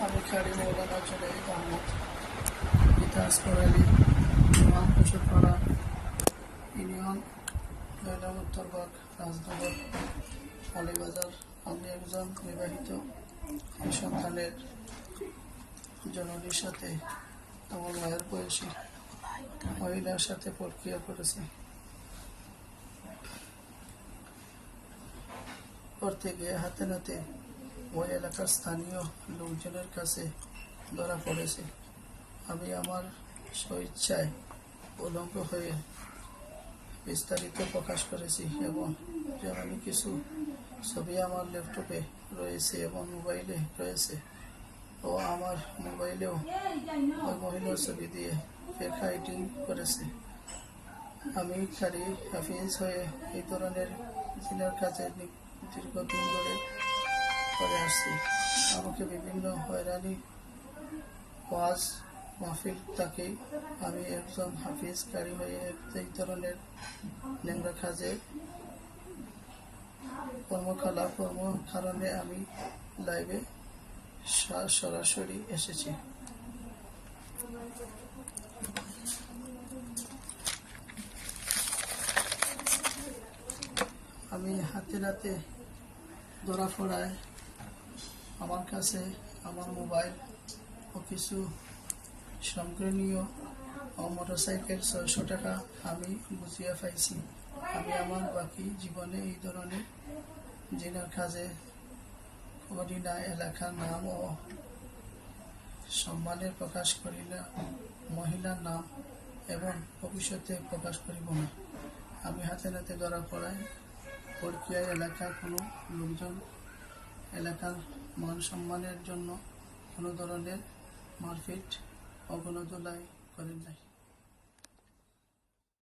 আমি খাড়ি মৌলানা জুনাইদ আহমদ দিনাজপুর আলী ইমাম কুচুরপাড়া ইউনিয়ন জয়লাম উত্তরবাগ রাজনগর আলীবাজার। আমি একজন বিবাহিত সন্তানের জননীর সাথে আমার মায়ের বয়সী মহিলার সাথে প্রক্রিয়া করেছি। করতে গিয়ে হাতে নাতে ওই এলাকার স্থানীয় লোকজনের কাছে ধরা পড়েছে। আমি আমার স্বইচ্ছায় উলঙ্গ হয়ে বিস্তারিত প্রকাশ করেছি এবং যেমন কিছু ছবি আমার ল্যাপটপে রয়েছে এবং মোবাইলে রয়েছে ও আমার মোবাইলেও ওই মহিলার ছবি দিয়ে ফেক হাইডিং করেছে। আমি খালি হাফিজ হয়ে এই ধরনের জিনার কাজে দীর্ঘদিন ধরে করে আসছি। আমাকে বিভিন্ন হয়রানি ওয়াজ মাহফিল তাকে আমি একজন হাফিজ কারি হয়ে এই ধরনের ন্যাংরা কাজে কারণে আমি লাইভে সরাসরি এসেছি। আমি হাতে নাতে ধরা পড়ায় আমার কাছে আমার মোবাইল ও কিছু সংক্রমণীয় ও মোটরসাইকেল 600 টাকা আমি বুঝিয়ে পাইছি। আমি আমার বাকি জীবনে এই ধরনের জিনার কাজে করি না। এলাকার নাম ও সম্মানের প্রকাশ করি না, মহিলার নাম এবং ভবিষ্যতে প্রকাশ করিব না। আমি হাতে নাতে ধরা পড়ায় প্রক্রিয়ায় এলাকার কোনো লোকজন এলাকার মান সম্মানের জন্য কোনো ধরনের মারপিট ও গণধোলাই করেন নাই।